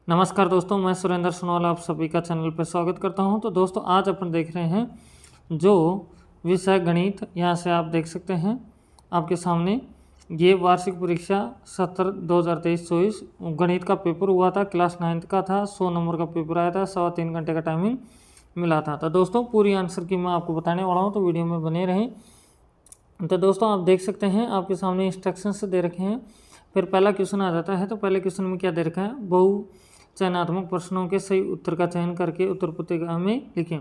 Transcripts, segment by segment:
नमस्कार दोस्तों, मैं सुरेंद्र सोनवाल आप सभी का चैनल पर स्वागत करता हूं। तो दोस्तों आज अपन देख रहे हैं जो विषय गणित। यहाँ से आप देख सकते हैं आपके सामने ये वार्षिक परीक्षा सत्र 2023-24 गणित का पेपर हुआ था। क्लास 9th का था। 100 नंबर का पेपर आया था। 3.25 घंटे का टाइमिंग मिला था। तो दोस्तों पूरी आंसर की मैं आपको बताने वाला हूँ, तो वीडियो में बने रहें। तो दोस्तों आप देख सकते हैं आपके सामने इंस्ट्रक्शंस दे रखे हैं। फिर पहला क्वेश्चन आ जाता है। तो पहले क्वेश्चन में क्या दे रखा है, बहु चयनात्मक प्रश्नों के सही उत्तर का चयन करके उत्तर पुस्तिका में लिखें।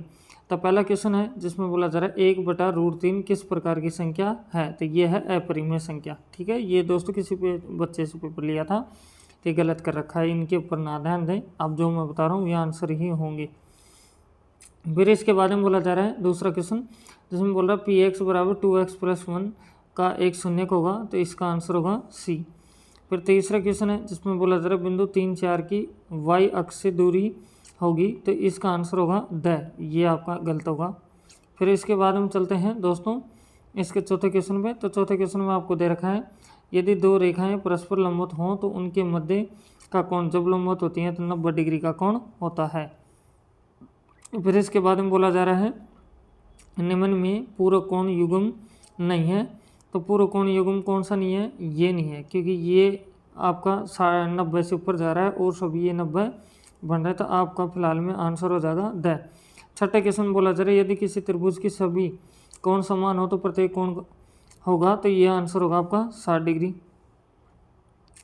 तो पहला क्वेश्चन है जिसमें बोला जा रहा है 1/√3 किस प्रकार की संख्या है। तो ये है अपरिमेय संख्या। ठीक है, ये दोस्तों किसी पे बच्चे से पेपर लिया था, तो गलत कर रखा है। इनके ऊपर ना ध्यान दें, अब जो मैं बता रहा हूँ ये आंसर ही होंगे। फिर इसके बाद में बोला जा रहा है दूसरा क्वेश्चन जिसमें बोल रहा है px = 2x + 1 का एक शून्यक होगा, तो इसका आंसर होगा सी। फिर तीसरा क्वेश्चन है जिसमें बोला जा रहा है बिंदु 3, 4 की y अक्ष से दूरी होगी, तो इसका आंसर होगा द। ये आपका गलत होगा। फिर इसके बाद हम चलते हैं दोस्तों इसके चौथे क्वेश्चन पे। तो चौथे क्वेश्चन में आपको दे रखा है यदि दो रेखाएं परस्पर लंबवत हों तो उनके मध्य का कोण, जब लंबवत होती हैं तो 90 डिग्री का कोण होता है। फिर इसके बाद में बोला जा रहा है निम्न में पूरक कोण युग्म नहीं है। तो पूरक कोण युग्म कौन सा नहीं है, ये नहीं है, क्योंकि ये आपका 90 से ऊपर जा रहा है और सभी ये 90 बन रहा है। तो आपका फिलहाल में आंसर हो जाएगा द। छठे क्वेश्चन बोला जा रहा है यदि किसी त्रिभुज की सभी कोण समान हो तो प्रत्येक कोण होगा, तो ये आंसर होगा आपका 60 डिग्री।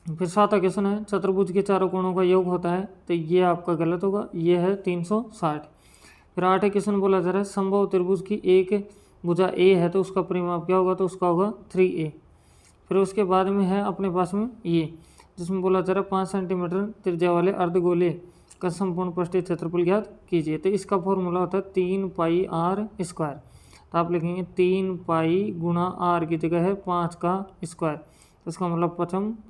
फिर सातवां क्वेश्चन है चतुर्भुज के चारों कोणों का योग होता है, तो ये आपका गलत होगा, ये है 360। फिर आठवें क्वेश्चन बोला जा रहा है संभव त्रिभुज की एक भुजा ए है तो उसका परिमाप क्या होगा, तो उसका होगा 3a। फिर उसके बाद में है अपने पास में ये जिसमें बोला जा रहा है 5 सेंटीमीटर त्रिज्या वाले अर्धगोले का संपूर्ण पृष्ठीय क्षेत्रफल ज्ञात कीजिए। तो इसका फॉर्मूला होता है 3πr²। तो आप लिखेंगे 3π गुणा r की जगह है 5 का स्क्वायर, तो इसका मतलब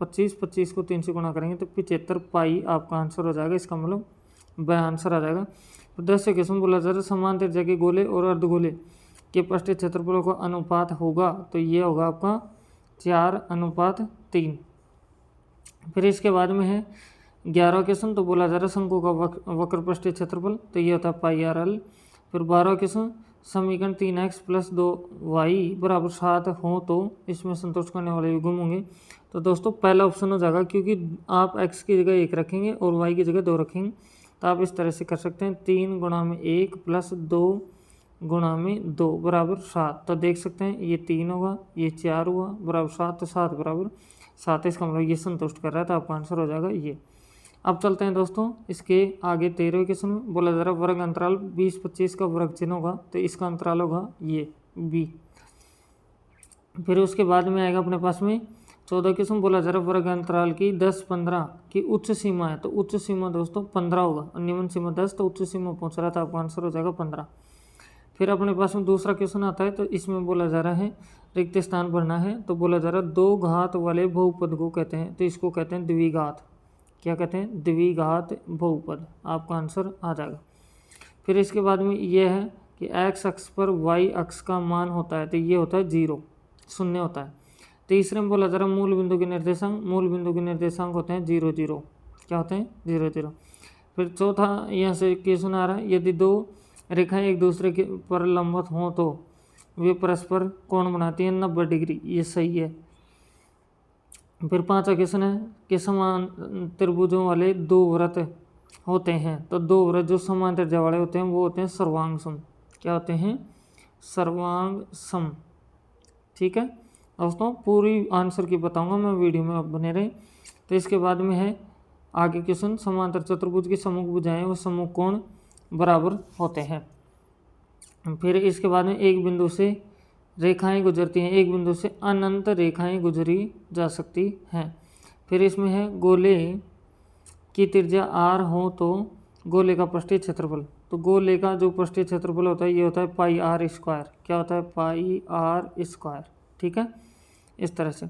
25 को 3 से गुणा करेंगे तो 75π आपका आंसर हो जाएगा। इसका मतलब ब आंसर आ जाएगा। तो 10वें क्वेश्चन बोला जा रहा है समान त्रिज्या के गोले और अर्धगोले के पृष्ठीय क्षेत्रफलों का अनुपात होगा, तो ये होगा आपका 4:3। फिर इसके बाद में है 11वां क्वेश्चन। तो बोला जा रहा है शंकु का वक्र पृष्ठीय क्षेत्रफल, तो ये होता है πr_l। फिर 12वां क्वेश्चन समीकरण 3x + 2y = 7 हो तो इसमें संतुष्ट करने वाले युग्म होंगे। तो दोस्तों पहला ऑप्शन हो जाएगा, क्योंकि आप x की जगह 1 रखेंगे और y की जगह 2 रखेंगे, तो आप इस तरह से कर सकते हैं 3 × 1 + 2 × 2 = 7। तो देख सकते हैं ये 3 होगा, ये 4 हुआ बराबर 7, तो 7 = 7। इसका मतलब ये संतुष्ट कर रहा है, तो आपका आंसर हो जाएगा ये। अब चलते हैं दोस्तों इसके आगे 13वें क्वेश्चन में बोला जा रहा है वर्ग अंतराल 20-25 का वर्ग चिन्ह होगा, तो इसका अंतराल होगा ये बी। फिर उसके बाद में आएगा अपने पास में 14 क्वेश्चन। बोला जा रहा है वर्ग अंतराल की 10-15 की उच्च सीमा है, तो उच्च सीमा दोस्तों 15 होगा और निम्न सीमा 10, तो उच्च सीमा पहुंच रहा था, आपका आंसर हो जाएगा 15। फिर अपने पास में दूसरा क्वेश्चन आता है। तो इसमें बोला जा रहा है रिक्त स्थान भरना है। तो बोला जा रहा है 2 घात वाले बहुपद को कहते हैं, तो इसको कहते हैं द्विघात। क्या कहते हैं, द्विघात बहुपद। आपका आंसर आ जाएगा। फिर इसके बाद में ये है कि x अक्ष पर y अक्ष का मान होता है, तो ये होता है 0, शून्य होता है। तीसरे में बोला जा रहा है मूल बिंदु के निर्देशांक होते हैं 0, 0। क्या होते हैं, 0, 0। फिर चौथा यहाँ से क्वेश्चन आ रहा है यदि दो रेखाएं एक दूसरे के पर लंबवत हों तो वे परस्पर कोण बनाती हैं 90 डिग्री। ये सही है। फिर पांचवा क्वेश्चन है कि समान त्रिभुजों वाले 2 वृत्त होते हैं, तो 2 वृत्त जो समान त्रिज्या वाले होते हैं वो होते हैं सर्वांग सम। क्या होते हैं, सर्वांग सम। ठीक है दोस्तों, पूरी आंसर की बताऊंगा मैं, वीडियो में आप बने रहें। तो इसके बाद में है आगे क्वेश्चन समांतर चतुर्भुज की सम्मुख भुजाएं व सम्मुख कोण बराबर होते हैं। फिर इसके बाद में एक बिंदु से रेखाएं गुजरती हैं, एक बिंदु से अनंत रेखाएं गुजरी जा सकती हैं। फिर इसमें है गोले की त्रिज्या r हो तो गोले का पृष्ठीय क्षेत्रफल, तो गोले का जो पृष्ठीय क्षेत्रफल होता है ये होता है πr²। क्या होता है, πr²। ठीक है, इस तरह से।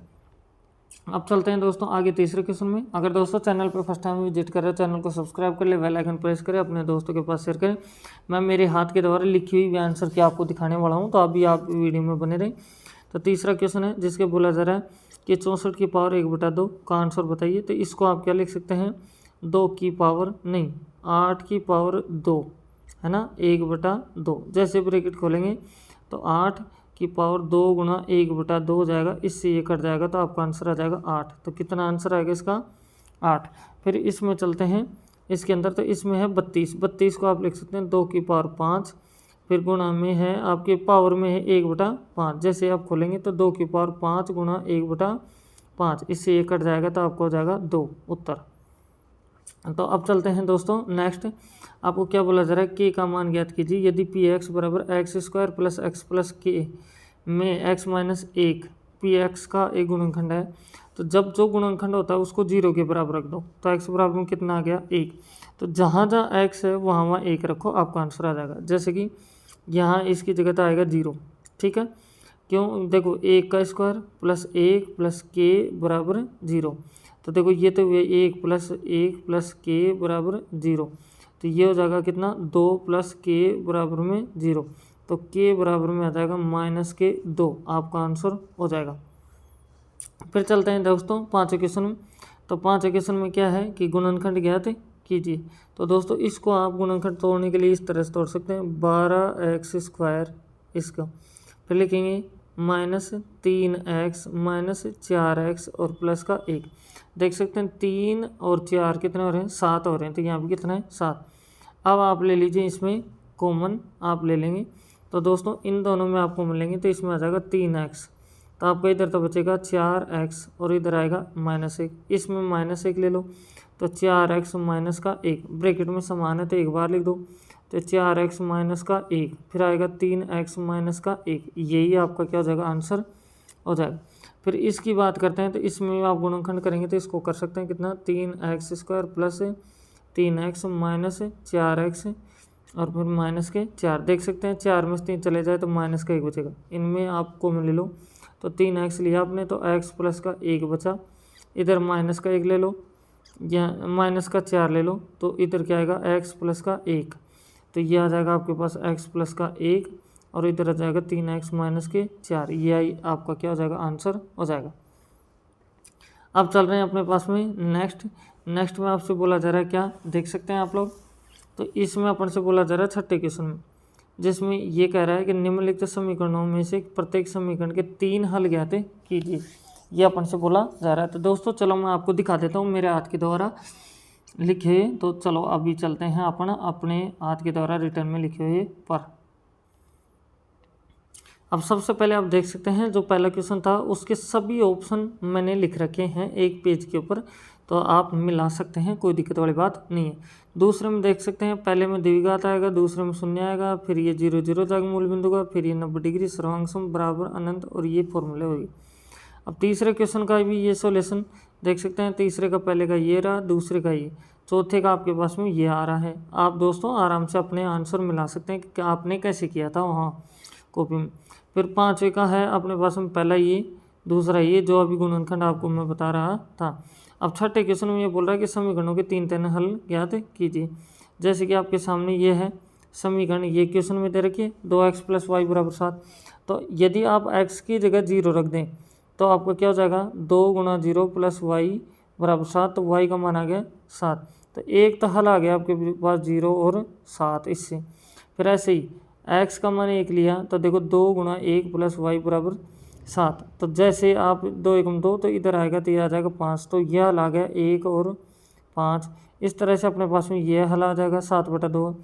अब चलते हैं दोस्तों आगे तीसरे क्वेश्चन में। अगर दोस्तों चैनल पर फर्स्ट टाइम विजिट कर रहे हैं, चैनल को सब्सक्राइब कर ले, बेल आइकन प्रेस करें, अपने दोस्तों के पास शेयर करें। मैं मेरे हाथ के द्वारा लिखी हुई आंसर की आपको दिखाने वाला हूं, तो अभी आप वीडियो में बने रहें। तो तीसरा क्वेश्चन है जिसके बोला जा रहा है कि 64 की पावर 1/2 का आंसर बताइए। तो इसको आप क्या लिख सकते हैं, 2 की पावर नहीं 8 की पावर 2 है ना, 1/2। जैसे ब्रैकेट खोलेंगे तो 8 की पावर 2 गुणा 1/2 हो जाएगा, इससे ये कट जाएगा तो आपका आंसर आ जाएगा 8। तो कितना आंसर आएगा इसका 8। फिर इसमें चलते हैं इसके अंदर, तो इसमें है 32 को आप लिख सकते हैं 2 की पावर 5, फिर गुणा में है आपके पावर में है 1/5। जैसे आप खोलेंगे तो 2 की पावर 5 गुणा 1/5, इससे ये कट जाएगा तो आपको हो जाएगा 2 उत्तर। तो अब चलते हैं दोस्तों नेक्स्ट, आपको क्या बोला जा रहा है, के का मान ज्ञात कीजिए। यदि पी एक्स बराबर x square plus x plus के में एक्स माइनस 1 पी एक्स का एक गुणनखंड है, तो जब जो गुणनखंड होता है उसको 0 के बराबर रख दो। तो एक्स बराबर में कितना आ गया 1, तो जहाँ जहाँ एक्स है वहाँ वहाँ 1 रखो, आपका आंसर आ जाएगा। जैसे कि यहाँ इसकी जगह तो आएगा 0, ठीक है, क्यों, देखो 1 का स्क्वायर प्लस 1 प्लस के बराबर 0, तो देखो ये तो 1 प्लस 1 प्लस के बराबर 0, तो ये हो जाएगा कितना 2 प्लस के बराबर में 0, तो के बराबर में आ जाएगा -2, आपका आंसर हो जाएगा। फिर चलते हैं दोस्तों पाँचवें क्वेश्चन में। तो पाँचवें क्वेश्चन में क्या है कि गुणनखंड ज्ञात कीजिए। तो दोस्तों इसको आप गुणनखंड तोड़ने के लिए इस तरह से तोड़ सकते हैं, 12x² इसका, फिर लिखेंगे -3x -4x और प्लस का 1। देख सकते हैं 3 और 4 कितने हो रहे हैं, 7 हो रहे हैं, तो यहाँ पे कितना है 7। अब आप ले लीजिए इसमें कॉमन आप ले लेंगे, तो दोस्तों इन दोनों में आपको मिलेंगे, तो इसमें आ जाएगा 3x, तो आपका इधर तो बचेगा 4x और इधर आएगा -1, इसमें -1 ले लो, तो 4x माइनस का 1, ब्रैकेट में समान है तो एक बार लिख दो, तो 4x माइनस का 1, फिर आएगा 3x माइनस का 1, यही आपका क्या हो जाएगा आंसर हो जाएगा। फिर इसकी बात करते हैं, तो इसमें आप गुणनखंड करेंगे तो इसको कर सकते हैं कितना, 3x² plus 3x minus 4x और फिर माइनस के 4। देख सकते हैं 4 में से 3 चले जाए तो माइनस का 1 बचेगा, इनमें आपको ले लो, तो 3x लिया आपने तो x प्लस का 1 बचा, इधर माइनस का 1 ले लो या माइनस का 4 ले लो, तो इधर क्या आएगा x प्लस का 1, तो ये आ जाएगा आपके पास x प्लस का 1 और इधर आ जाएगा 3x माइनस के 4, ये आपका क्या हो जाएगा आंसर हो जाएगा। अब चल रहे हैं अपने पास में नेक्स्ट में आपसे बोला जा रहा है क्या, देख सकते हैं आप लोग, तो इसमें अपन से बोला जा रहा है छठे क्वेश्चन में, जिसमें ये कह रहा है कि निम्नलिखित समीकरणों में से प्रत्येक समीकरण के 3 हल ज्ञात कीजिए, ये अपन से बोला जा रहा है। तो दोस्तों चलो मैं आपको दिखा देता हूँ मेरे हाथ के द्वारा लिखे, तो चलो अभी चलते हैं अपन अपने हाथ के द्वारा रिटर्न में लिखे हुए पर। अब सबसे पहले आप देख सकते हैं जो पहला क्वेश्चन था उसके सभी ऑप्शन मैंने लिख रखे हैं एक पेज के ऊपर, तो आप मिला सकते हैं, कोई दिक्कत वाली बात नहीं है। दूसरे में देख सकते हैं पहले में द्विघात आएगा, दूसरे में शून्य आएगा, फिर ये 0 0 जाएगा मूल बिंदु का, फिर ये 90 डिग्री सर्वांग बराबर अनंत और ये फॉर्मूले होगी। अब तीसरे क्वेश्चन का भी ये सॉल्यूशन देख सकते हैं, तीसरे का पहले का ये रहा, दूसरे का ये, चौथे का आपके पास में ये आ रहा है। आप दोस्तों आराम से अपने आंसर मिला सकते हैं कि आपने कैसे किया था वहाँ कॉपी में। फिर पाँचवें का है अपने पास में पहला ये, दूसरा ये, जो अभी गुणनखंड आपको मैं बता रहा था। अब छठे क्वेश्चन में ये बोल रहा है कि समीकरणों के 3 हल ज्ञात कीजिए। जैसे कि आपके सामने ये है समीकरण, ये क्वेश्चन में दे रखिए 2x + y = 7, तो यदि आप x की जगह 0 रख दें तो आपका क्या हो जाएगा 2 × 0 + y = 7, तो y का मान आ गया 7, तो एक तो हल आ गया आपके पास 0 और 7 इससे। फिर ऐसे ही x का मान 1 लिया तो देखो 2 × 1 + y = 7, तो जैसे आप 2 × 2 तो इधर आएगा तो ये आ जाएगा 5, तो यह हल आ गया 1 और 5। इस तरह से अपने पास में यह हल आ जाएगा 7/2।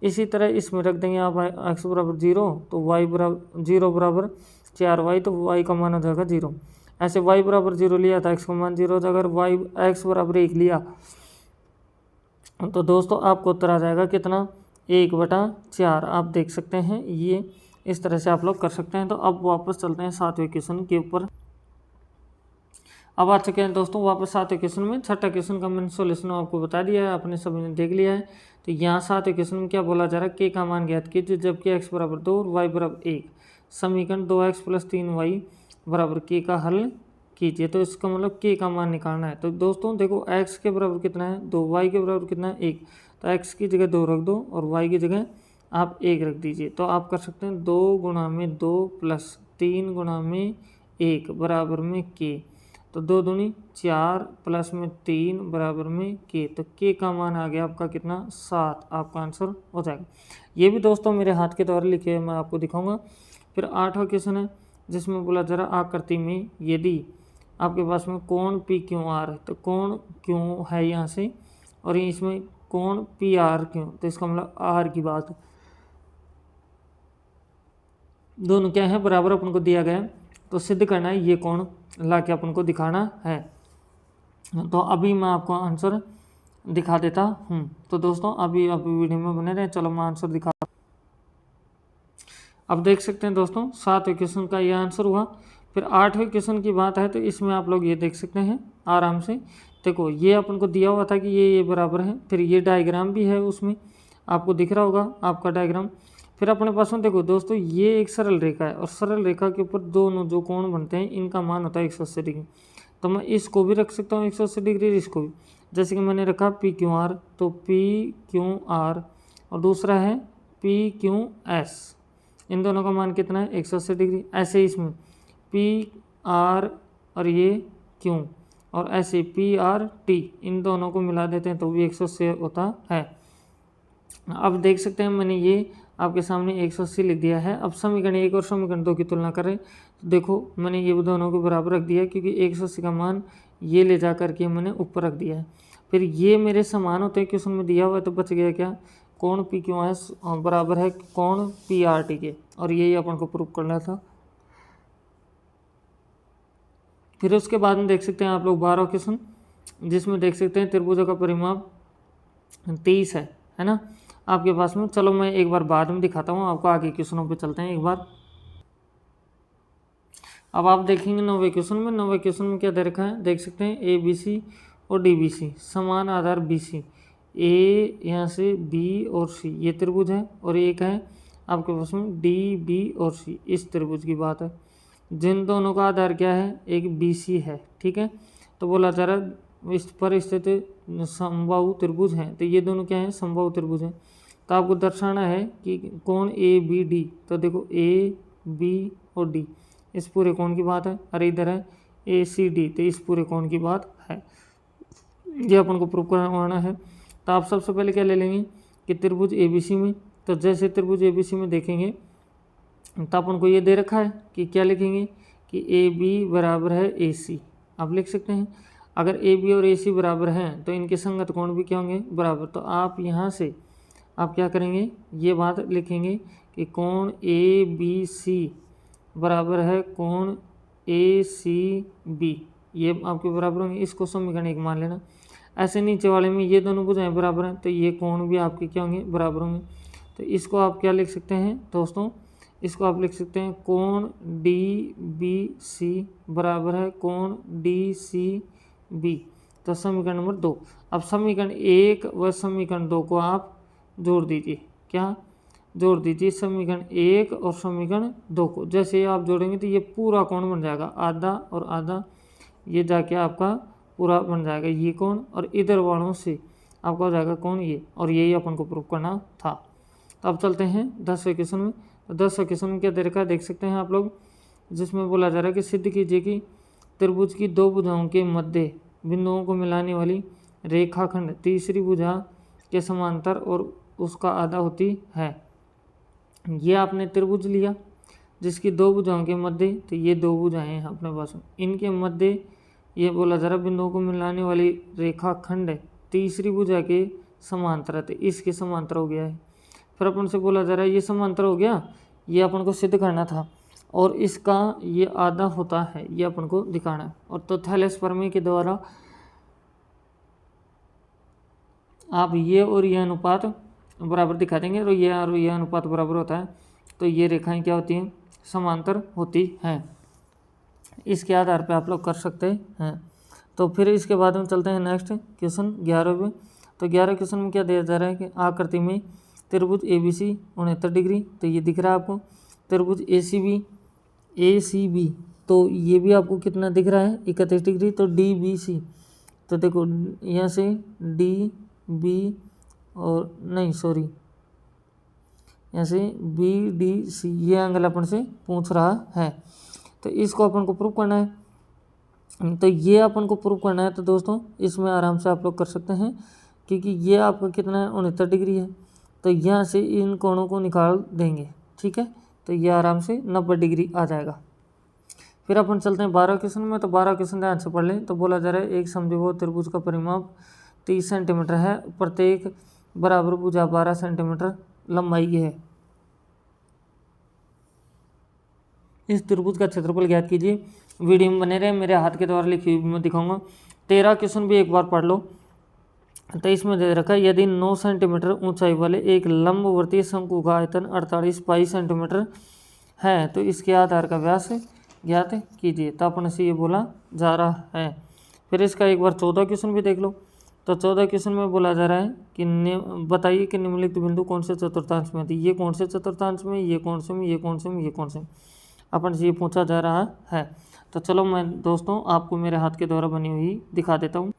इसी तरह इसमें रख देंगे आप x = 0 तो y = 0 = 4y, तो y का मान हो जाएगा 0। ऐसे y = 0 लिया था x का मान 0 हो जाएगा, अगर x = 1 लिया तो दोस्तों आपको उत्तर आ जाएगा कितना 1/4। आप देख सकते हैं ये इस तरह से आप लोग कर सकते हैं। तो अब वापस चलते हैं 7वें क्वेश्चन के ऊपर। अब आ चुके हैं दोस्तों वापस 7वें क्वेश्चन में। छठा क्वेश्चन का मैंने सोल्यूशन आपको बता दिया है, आपने सभी ने देख लिया है। तो यहाँ 7वें क्वेश्चन में क्या बोला जा रहा है, के का मान ज्ञात कीजिए जबकि x = 2 और y = 1, समीकरण 2x + 3y = k का हल कीजिए। तो इसका मतलब के का मान निकालना है। तो दोस्तों देखो x के बराबर कितना है 2, y के बराबर कितना है 1, तो x की जगह 2 रख दो और y की जगह आप 1 रख दीजिए। तो आप कर सकते हैं 2 × 2 + 3 × 1 = k। तो 2 दूनी 4 प्लस में 3 बराबर में के, तो के का मान आ गया आपका कितना 7, आपका आंसर हो जाएगा। ये भी दोस्तों मेरे हाथ के द्वारा लिखे मैं आपको दिखाऊंगा। फिर 8वां क्वेश्चन है जिसमें बोला जरा आकृति में यदि आपके पास में कोण पी क्यू आर है, तो कोण क्यों है यहाँ से, और इसमें कोण पी आर क्यों, तो इसका मतलब आर की बात है। दोनों क्या है बराबर अपन को दिया गया, तो सिद्ध करना है ये कोण ला के अपन को दिखाना है। तो अभी मैं आपको आंसर दिखा देता हूँ। तो दोस्तों अभी वीडियो में बने रहे, चलो मैं आंसर दिखा। अब देख सकते हैं दोस्तों 7वें क्वेश्चन का ये आंसर हुआ। फिर 8वें क्वेश्चन की बात है तो इसमें आप लोग ये देख सकते हैं आराम से। देखो ये अपन को दिया हुआ था कि ये बराबर है, फिर ये डायग्राम भी है उसमें आपको दिख रहा होगा आपका डायग्राम। फिर अपने पास में देखो दोस्तों ये एक सरल रेखा है और सरल रेखा के ऊपर दोनों जो कोण बनते हैं इनका मान होता है 180 डिग्री। तो मैं इसको भी रख सकता हूँ 180 डिग्री, इसको भी, जैसे कि मैंने रखा पी क्यू आर, तो पी क्यू आर और दूसरा है पी क्यू एस, इन दोनों का मान कितना है 180 डिग्री। ऐसे ही इसमें पी आर और ये क्यू और ऐसे पी आर टी, इन दोनों को मिला देते हैं तो भी 180 होता है। अब देख सकते हैं मैंने ये आपके सामने 180 लिख दिया है। अब समीकरण 1 और समीकरण 2 की तुलना करें तो देखो मैंने ये दोनों को बराबर रख दिया क्योंकि 180 का मान ये ले जा करके मैंने ऊपर रख दिया है। फिर ये मेरे समान होते हैं क्वेश्चन में दिया हुआ है, तो बच गया क्या, कोण पी क्यू एस बराबर है कोण पी आर टी के, और यही अपन को प्रूव करना था। फिर उसके बाद में देख सकते हैं आप लोग 12वां क्वेश्चन, जिसमें देख सकते हैं त्रिभुजों का परिमाप 30 है ना आपके पास में। चलो मैं एक बार बाद में दिखाता हूँ आपको, आगे क्वेश्चनों पे चलते हैं एक बार। अब आप देखेंगे 9वें क्वेश्चन में, 9वें क्वेश्चन में क्या दे रखा है देख सकते हैं, ए बी सी और डी बी सी समान आधार बी सी, ए यहाँ से बी और सी ये त्रिभुज है, और एक है आपके पास में डी बी और सी, इस त्रिभुज की बात है, जिन दोनों का आधार क्या है एक बी सी है। ठीक है, तो बोला जा रहा इस पर स्थित समबाहु त्रिभुज हैं, तो ये दोनों क्या है समबाहु त्रिभुज हैं। तो आपको दर्शाना है कि कोण ए बी डी, तो देखो ए बी और डी इस पूरे कोण की बात है, और इधर है ए सी डी, तो इस पूरे कोण की बात है। ये अपन को प्रूव करवाना है। तो आप सबसे पहले क्या ले लेंगे कि त्रिभुज ए बी सी में, तो जैसे त्रिभुज ए बी सी में देखेंगे तो अपन को ये दे रखा है कि क्या लिखेंगे कि ए बी बराबर है ए सी, आप लिख सकते हैं। अगर ए बी और ए सी बराबर हैं तो इनके संगत कोण भी क्या होंगे बराबर, तो आप यहाँ से आप क्या करेंगे ये बात लिखेंगे कि कोण ए बी सी बराबर है कोण ए सी बी, ये आपके बराबर होंगे। इसको समीकरण 1 मान लेना। ऐसे नीचे वाले में ये दोनों भुजाएं बराबर हैं तो ये कोण भी आपके क्या होंगे बराबर होंगे। तो इसको आप क्या लिख सकते हैं दोस्तों, इसको आप लिख सकते हैं कोण डी बी सी बराबर है कोण डी सी बी। तो समीकरण नंबर 2। अब समीकरण 1 व समीकरण 2 को आप जोड़ दीजिए, क्या जोड़ दीजिए समीकरण 1 और समीकरण 2 को। जैसे ही आप जोड़ेंगे तो ये पूरा कोण बन जाएगा, आधा और आधा ये जाके आपका पूरा बन जाएगा ये कोण, और इधर वालों से आपका हो जाएगा कोण ये, और यही अपन को प्रूव करना था। तो अब चलते हैं 10वें क्वेश्चन में। तो 10वें क्वेश्चन में क्या दे रखा है देख सकते हैं आप लोग, जिसमें बोला जा रहा है कि सिद्ध कीजिए कि त्रिभुज की दो भुजाओं के मध्य बिंदुओं को मिलाने वाली रेखाखंड तीसरी भुजा के समांतर और उसका आधा होती है। ये आपने त्रिभुज लिया जिसकी दो भुजाओं के मध्य, तो ये दो भुजाएं हैं अपने पास, इनके मध्य ये बोला जा रहा है बिंदुओं को मिलाने वाली रेखाखंड तीसरी भुजा के समांतर है, तो इसके समांतर हो गया है। फिर अपन से बोला जा रहा है ये समांतर हो गया, ये अपन को सिद्ध करना था, और इसका ये आधा होता है ये अपन को दिखाना है। और तो थैलेस प्रमेय के द्वारा आप ये और ये अनुपात बराबर दिखा देंगे, तो ये और ये अनुपात बराबर होता है, तो ये रेखाएं क्या होती हैं समांतर होती हैं। इसके आधार पे आप लोग कर सकते हैं। तो फिर इसके बाद हम चलते हैं नेक्स्ट क्वेश्चन 11वें। तो 11 क्वेश्चन में क्या दिया जा रहा है कि आकृति में त्रिभुज ए बी सी 69 डिग्री, तो ये दिख रहा है आपको। त्रिभुज ए सी बी तो ये भी आपको कितना दिख रहा है 31 डिग्री। तो डी बी सी, तो देखो यहाँ से डी बी और नहीं सॉरी यहाँ से बी डी सी, ये एंगल अपन से पूछ रहा है, तो इसको अपन को प्रूव करना है। तो ये अपन को प्रूव करना है। तो दोस्तों इसमें आराम से आप लोग कर सकते हैं, क्योंकि ये आपका कितना है 69 डिग्री है। तो यहाँ से इन कोणों को निकाल देंगे, ठीक है। तो ये आराम से 90 डिग्री आ जाएगा। फिर अपन चलते हैं 12 क्वेश्चन में। तो 12 क्वेश्चन ध्यान से पढ़ लें। तो बोला जा रहा है एक समद्विबाहु त्रिभुज का परिमाप 30 सेंटीमीटर है, प्रत्येक बराबर भुजा 12 सेंटीमीटर लंबाई है। इस त्रिभुज का क्षेत्रफल ज्ञात कीजिए। वीडियो में बने रहे, मेरे हाथ के द्वारा लिखी हुई मैं दिखाऊंगा। 13 क्वेश्चन भी एक बार पढ़ लो। तो इसमें दे रखा है यदि 9 सेंटीमीटर ऊंचाई वाले एक लंबवर्तीय शंकु का आयतन 48 पाई सेंटीमीटर है तो इसके आधार का व्यास ज्ञात कीजिए। तो अपन से ये बोला जा रहा है। फिर इसका एक बार 14 क्वेश्चन भी देख लो। तो 14 क्वेश्चन में बोला जा रहा है कि बताइए कि निम्नलिखित बिंदु कौन से चतुर्थांश में थी। ये कौन से चतुर्थांश में, ये कौन से में, ये कौन से में, ये कौन से में, अपन से ये पूछा जा रहा है। तो चलो मैं दोस्तों आपको मेरे हाथ के द्वारा बनी हुई दिखा देता हूँ।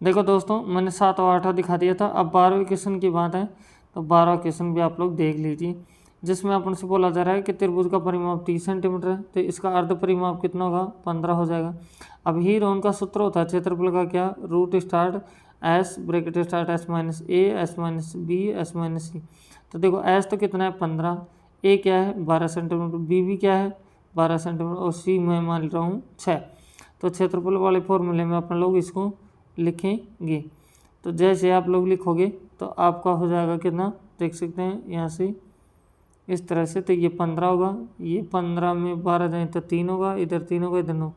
देखो दोस्तों मैंने 7 और 8 दिखा दिया था। अब 12वें क्वेश्चन की बात है। तो 12 क्वेश्चन भी आप लोग देख लीजिए, जिसमें अपन से बोला जा रहा है कि त्रिभुज का परिमाप 30 सेंटीमीटर है। तो इसका अर्ध परिमाप कितना होगा, 15 हो जाएगा। अब ही रोन का सूत्र होता है क्षेत्रफल का क्या, root start S bracket start S minus A S minus B S minus C. तो देखो एस तो कितना है 15, ए क्या है 12 सेंटीमीटर, बी भी क्या है 12 सेंटीमीटर और सी मैं मान रहा हूँ 6। तो क्षेत्रफल वाले फॉर्मूले में अपन लोग इसको लिखेंगे। तो जैसे आप लोग लिखोगे तो आपका हो जाएगा कितना, देख सकते हैं यहाँ से इस तरह से। तो ये 15 होगा, ये 15 में 12 जाए तो 3 होगा, इधर 3 होगा, इधर 9।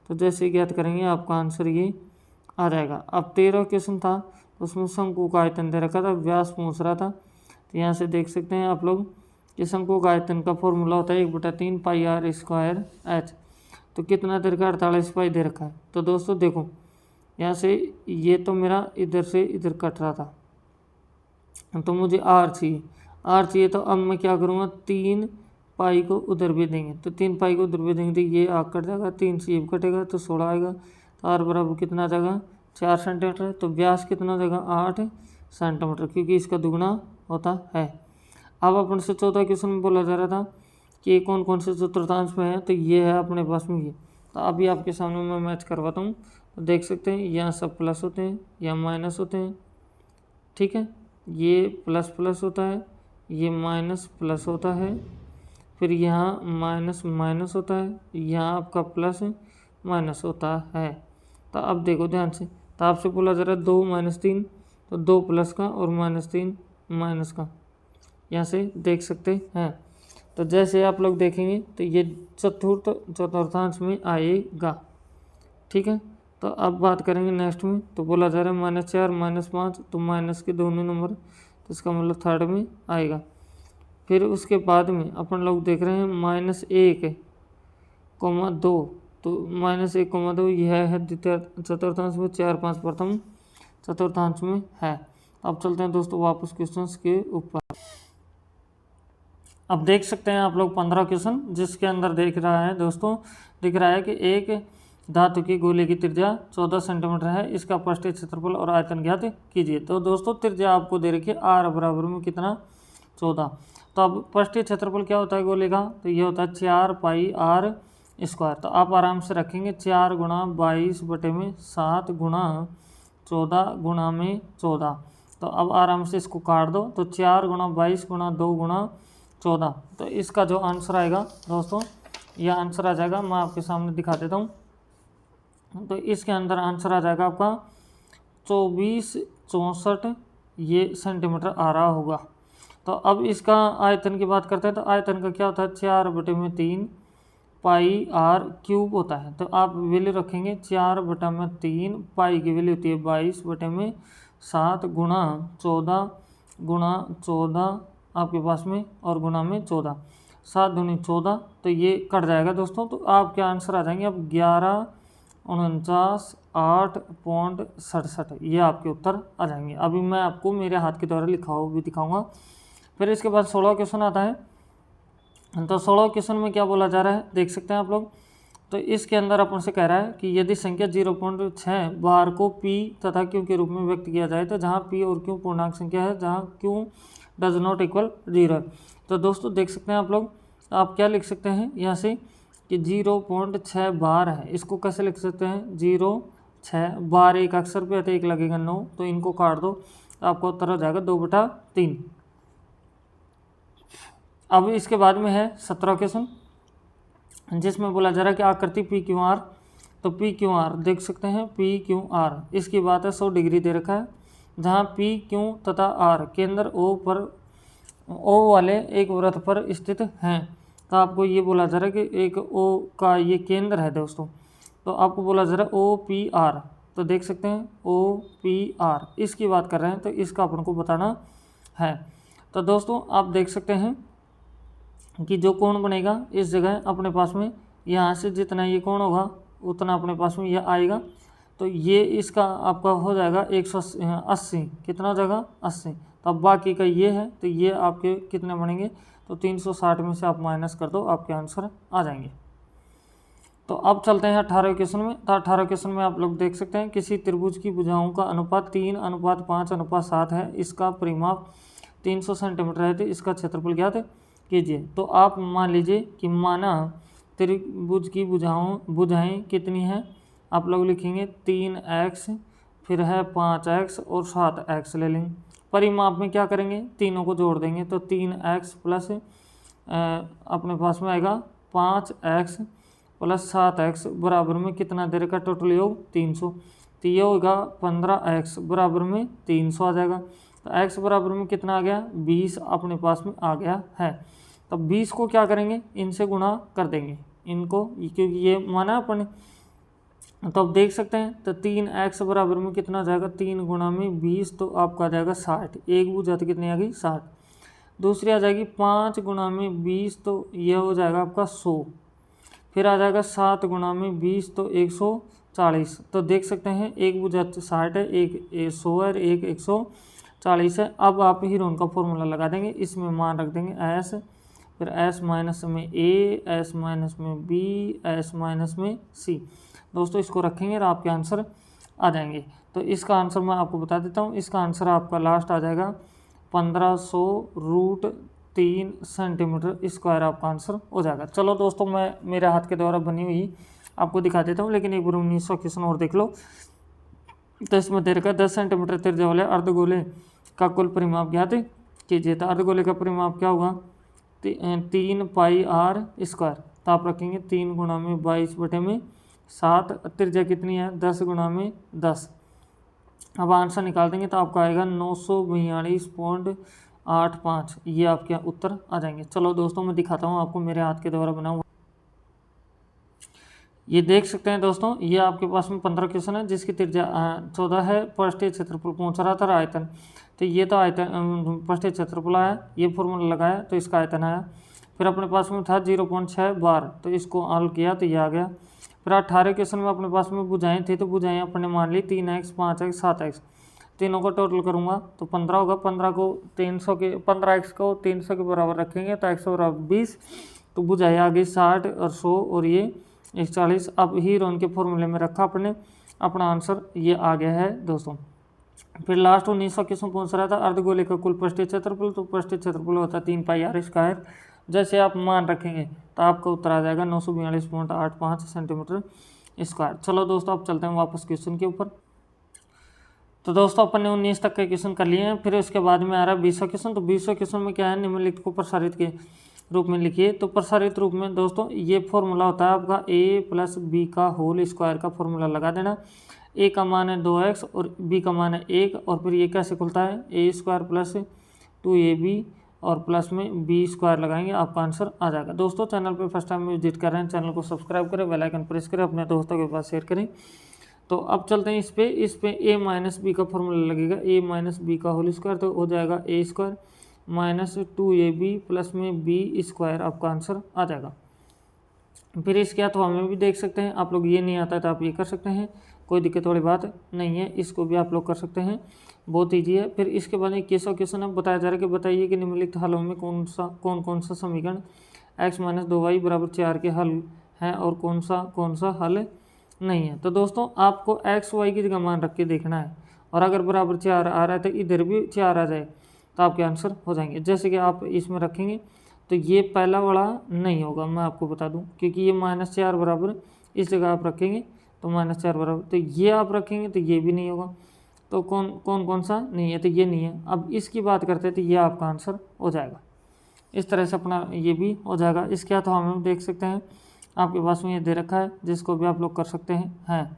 तो जैसे ज्ञात करेंगे आपका आंसर ये आ जाएगा। अब 13 क्वेश्चन था, उसमें शंकु का आयतन दे रखा था, व्यास पूछ रहा था। तो यहाँ से देख सकते हैं आप लोग कि शंकु का आयतन का फॉर्मूला होता है 1/3 पाई आर स्क्वायर एच। तो कितना दे रखा है 48 पाई दे रखा है। तो दोस्तों देखो यहाँ से ये तो मेरा इधर से इधर कट रहा था, तो मुझे आर चाहिए। तो अब मैं क्या करूँगा, 3 पाई को उधर भी देंगे। तो 3 पाई को उधर भी देंगे तो ये आग कट जाएगा, 3 से ये कटेगा तो 16 आएगा। तो आर बराबर कितना आ जाएगा 4 सेंटीमीटर। तो व्यास कितना हो जाएगा 8 सेंटीमीटर, क्योंकि इसका दुगुना होता है। अब अपन से 14 क्वेश्चन में बोला जा रहा था कि कौन कौन से चतुर्थांश में है। तो ये है अपने पास में ये। तो अभी आपके सामने मैं मैच करवाता हूँ। तो देख सकते हैं यहाँ सब प्लस होते हैं, यहाँ माइनस होते हैं, ठीक है। ये प्लस प्लस होता है, ये माइनस प्लस होता है, फिर यहाँ माइनस माइनस होता है, यहाँ आपका प्लस माइनस होता है। तो अब देखो ध्यान से, तो आपसे बोला जा रहा है 2 - 3, तो 2 प्लस का और -3 माइनस का, यहाँ से देख सकते हैं। तो जैसे आप लोग देखेंगे तो ये चतुर्थांश में आएगा, ठीक है। तो अब बात करेंगे नेक्स्ट में। तो बोला जा रहा है -4 -5, तो माइनस के दोनों नंबर, तो इसका मतलब थर्ड में आएगा। फिर उसके बाद में अपन लोग देख रहे हैं -1, -2, तो -1, -2 यह है द्वितीय चतुर्थांश में, 4 5 प्रथम चतुर्थांश में है। अब चलते हैं दोस्तों वापस क्वेश्चंस के ऊपर। अब देख सकते हैं आप लोग 15 क्वेश्चन, जिसके अंदर देख रहा है दोस्तों, दिख रहा है कि एक धातु की गोले की त्रिज्या 14 सेंटीमीटर है, इसका पृष्ठीय क्षेत्रफल और आयतन ज्ञात कीजिए। तो दोस्तों त्रिज्या आपको दे रखी है आर बराबर में कितना 14। तो अब पृष्ठीय क्षेत्रफल क्या होता है गोले का, तो ये होता है 4 पाई आर स्क्वायर। तो आप आराम से रखेंगे 4 गुणा 22/7 गुणा 14 गुणा में 14। तो अब आराम से इसको काट दो। तो 4 गुणा 22 गुणा 2 गुणा 14। तो इसका जो आंसर आएगा दोस्तों, यह आंसर आ जाएगा, मैं आपके सामने दिखा देता हूँ। तो इसके अंदर आंसर आ जाएगा आपका 2464 ये सेंटीमीटर आ रहा होगा। तो अब इसका आयतन की बात करते हैं। तो आयतन का क्या होता है 4/3 पाई आर क्यूब होता है। तो आप वैल्यू रखेंगे 4/3 पाई की वैल्यू होती है 22/7 गुणा 14 गुणा 14 आपके पास में और गुणा में 14, 7 दूनी 14। तो ये कट जाएगा दोस्तों। तो आपके आंसर आ जाएंगे अब 1149.67, ये आपके उत्तर आ जाएंगे। अभी मैं आपको मेरे हाथ के द्वारा लिखा हुआ भी दिखाऊंगा। फिर इसके बाद 16 क्वेश्चन आता है। तो 16 क्वेश्चन में क्या बोला जा रहा है देख सकते हैं आप लोग। तो इसके अंदर अपन से कह रहा है कि यदि संख्या 0.6 बार को पी तथा क्यू के रूप में व्यक्त किया जाए, तो जहाँ पी और क्यू पूर्णांक संख्या है, जहाँ क्यू डज नॉट इक्वल 0 है। तो दोस्तों देख सकते हैं आप लोग, आप क्या लिख सकते हैं यहाँ से कि 0.6 बार है, इसको कैसे लिख सकते हैं 0.6 बार, एक अक्षर पे तो एक लगेगा 9, तो इनको काट दो तो आपका उत्तर हो जाएगा 2/3। अब इसके बाद में है 17 क्वेश्चन, जिसमें बोला जा रहा है कि आकृति पी क्यू आर, तो पी क्यू आर देख सकते हैं पी क्यू आर, इसकी बात है 100 डिग्री दे रखा है, जहाँ पी क्यू तथा आर केंद्र ओ वाले एक वृत्त पर स्थित हैं। तो आपको ये बोला जा रहा है कि एक ओ का ये केंद्र है दोस्तों, तो आपको बोला जा रहा है ओ पी आर, तो देख सकते हैं ओ पी आर, इसकी बात कर रहे हैं, तो इसका अपन को बताना है। तो दोस्तों आप देख सकते हैं कि जो कोण बनेगा इस जगह अपने पास में, यहाँ से जितना ये कोण होगा उतना अपने पास में यह आएगा, तो ये इसका आपका हो जाएगा 180, कितना हो जाएगा 80, तो अब बाकी का ये है, तो ये आपके कितने बनेंगे, तो 360 में से आप माइनस कर दो, आपके आंसर आ जाएंगे। तो अब चलते हैं 18 क्वेश्चन में। तो 18 क्वेश्चन में आप लोग देख सकते हैं किसी त्रिभुज की भुजाओं का अनुपात 3:5:7 है, इसका परिमाप 300 सेंटीमीटर है, तो इसका क्षेत्रफल ज्ञात कीजिए। तो आप मान लीजिए कि माना त्रिभुज की भुजाएं कितनी हैं, आप लोग लिखेंगे 3x, फिर है 5x और 7x ले लेंगे। परिमाप में क्या करेंगे, तीनों को जोड़ देंगे, तो 3x प्लस अपने पास में आएगा 5x प्लस 7x बराबर में कितना दे रखा, टोटल योग 300, तो ये होगा 15x बराबर में 300 आ जाएगा। तो x बराबर में कितना आ गया 20 अपने पास में आ गया है। तो 20 को क्या करेंगे, इनसे गुणा कर देंगे इनको, क्योंकि ये माना अपन, तो आप देख सकते हैं, तो 3x बराबर में कितना आ जाएगा 3 गुणा में 20, तो आपका आ जाएगा 60, एक भुजा तो कितनी आ गई 60, दूसरी आ जाएगी 5 गुणा में 20, तो यह हो जाएगा आपका 100, फिर आ जाएगा 7 गुणा में 20, तो 140, तो देख सकते हैं एक भुजा 60 है, एक 100 है, एक 140 है। अब आप हीरोन का फॉर्मूला लगा देंगे, इसमें मान रख देंगे s, फिर s माइनस में a, s माइनस में b, s माइनस में c, दोस्तों इसको रखेंगे और आपके आंसर आ जाएंगे। तो इसका आंसर मैं आपको बता देता हूँ, इसका आंसर आपका लास्ट आ जाएगा 1500√3 सेंटीमीटर स्क्वायर आपका आंसर हो जाएगा। चलो दोस्तों मैं मेरे हाथ के द्वारा बनी हुई आपको दिखा देता हूँ, लेकिन एक बार 1900 क्वेश्चन और देख लो। तो इसमें दे रखा 10 सेंटीमीटर त्रिज्या वाले अर्धगोले का कुल परिमाप ज्ञात कीजिए। तो अर्धगोले का परिमाप क्या होगा 3πr², तो आप रखेंगे 3 गुणा में 22/7, त्रिज्या कितनी है 10 गुणा में 10। अब आंसर निकाल देंगे तो आपका आएगा 942.85, ये आपके उत्तर आ जाएंगे। चलो दोस्तों मैं दिखाता हूँ आपको मेरे हाथ के द्वारा बना हुआ, ये देख सकते हैं दोस्तों, ये आपके पास में 15 क्वेश्चन है जिसकी त्रिज्या 14 है, पृष्ठीय क्षेत्रफल पूछ रहा था आयतन, तो ये तो आयतन पृष्ठीय क्षेत्रफल आया, ये फॉर्मूला लगाया तो इसका आयतन आया। फिर अपने पास में था 0.6 बार, तो इसको हल किया तो ये आ गया। फिर 18 क्वेश्चन में अपने पास में भुजाएं थी, तो भुजाएं अपने मान ली 3x 5x 7x, तीनों को टोटल करूँगा तो 15 होगा। 15 को 300 के 15x को 300 के बराबर रखेंगे तो x बराबर 20, तो भुजाएं आ गई 60 और 100 और ये 140। अब हीरोन के फॉर्मूले में रखा अपने, अपना आंसर ये आ गया है दोस्तों। फिर लास्ट 1900 क्वेश्चन पूछ रहा था अर्धगोले का कुल पृष्ठीय क्षेत्रफल, तो पृष्ठीय क्षेत्रफल होता है 3πr², जैसे आप मान रखेंगे तो आपका उत्तर आ जाएगा 942.85 सेंटीमीटर स्क्वायर। चलो दोस्तों अब चलते हैं वापस क्वेश्चन के ऊपर। तो दोस्तों अपन ने 19 तक के क्वेश्चन कर लिए हैं, फिर उसके बाद में आ रहा है 20वां क्वेश्चन। तो 20वां क्वेश्चन में क्या है, निम्नलिखित को प्रसारित के रूप में लिखिए। तो प्रसारित रूप में दोस्तों ये फॉर्मूला होता है आपका a + b का होल स्क्वायर का फॉर्मूला लगा देना। a का मान है 2x और b का मान है 1, और फिर ये कैसे खुलता है a² + 2ab और प्लस में b² लगाएंगे, आपका आंसर आ जाएगा। दोस्तों चैनल पर फर्स्ट टाइम विजिट कर रहे हैं, चैनल को सब्सक्राइब करें, बेल आइकन प्रेस करें, अपने दोस्तों के पास शेयर करें। तो अब चलते हैं इस पे a - b का फॉर्मूला लगेगा, a - b का होल स्क्वायर, तो हो जाएगा a² - 2ab प्लस में b², आपका आंसर आ जाएगा। फिर इसके अथवा में भी देख सकते हैं आप लोग, ये नहीं आता तो आप ये कर सकते हैं, कोई दिक्कत वाली बात नहीं है, इसको भी आप लोग कर सकते हैं, बहुत ईजी है। फिर इसके बाद 21वां क्वेश्चन है, बताया जा रहा है कि बताइए कि निम्नलिखित हलों में कौन सा समीकरण x - 2y = 4 के हल हैं और कौन सा हल नहीं है। तो दोस्तों आपको x y की जगह मान रख के देखना है, और अगर बराबर 4 आ रहा है तो इधर भी 4 आ जाए तो आपके आंसर हो जाएंगे। जैसे कि आप इसमें रखेंगे तो ये पहला वाला नहीं होगा, मैं आपको बता दूं, क्योंकि ये -4 बराबर इस जगह आप रखेंगे तो -4 बराबर, तो ये आप रखेंगे तो ये भी नहीं होगा। तो कौन सा नहीं है, तो ये नहीं है। अब इसकी बात करते हैं तो ये आपका आंसर हो जाएगा। इस तरह से अपना ये भी हो जाएगा। इसके अलावा हम देख सकते हैं आपके पास में ये दे रखा है, जिसको भी आप लोग कर सकते हैं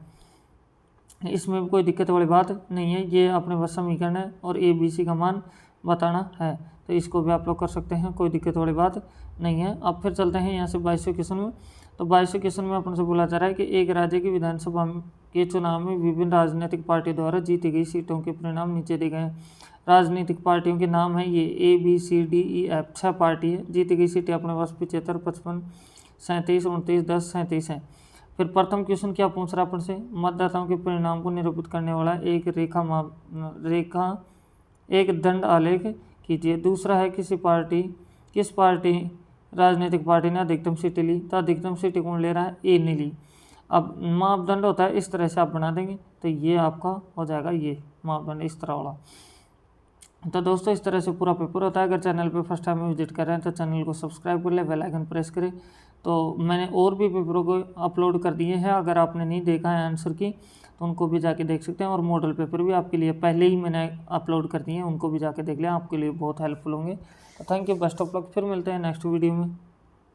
इसमें भी कोई दिक्कत वाली बात नहीं है। ये अपने पास समीकरण है और ए बी सी का मान बताना है, तो इसको भी आप लोग कर सकते हैं, कोई दिक्कत वाली बात नहीं है। अब फिर चलते हैं यहाँ से 22वें क्वेश्चन में। तो 22वें क्वेश्चन में अपन से बोला जा रहा है कि एक राज्य की विधानसभा के चुनाव में विभिन्न राजनीतिक पार्टियों द्वारा जीती गई सीटों के परिणाम नीचे दिए गए हैं। राजनीतिक पार्टियों के नाम है ये ABCDEF, 6 पार्टी है। जीती गई सीटें अपने पास 75, 55, 37, 29, 10, 37 हैं। फिर प्रथम क्वेश्चन क्या पूछ रहा है अपन से, मतदाताओं के परिणाम को निरूपित करने वाला एक दंड आलेख कीजिए। दूसरा है किस पार्टी राजनीतिक पार्टी ने अधिकतम सीटें ली, तो अधिकतम सीटें कौन ले रहा है, ए ने ली। अब मापदंड होता है इस तरह से आप बना देंगे तो ये आपका हो जाएगा ये मापदंड इस तरह वाला। तो दोस्तों इस तरह से पूरा पेपर होता है। अगर चैनल पे फर्स्ट टाइम विजिट कर रहे हैं तो चैनल को सब्सक्राइब कर ले, बेल आइकन प्रेस करें। तो मैंने और भी पेपरों को अपलोड कर दिए हैं, अगर आपने नहीं देखा है आंसर की तो उनको भी जाके देख सकते हैं। और मॉडल पेपर भी आपके लिए पहले ही मैंने अपलोड कर दिए हैं, उनको भी जाके देख लें, आपके लिए बहुत हेल्पफुल होंगे। तो thank you, best of luck. फिर मिलते हैं नेक्स्ट वीडियो में।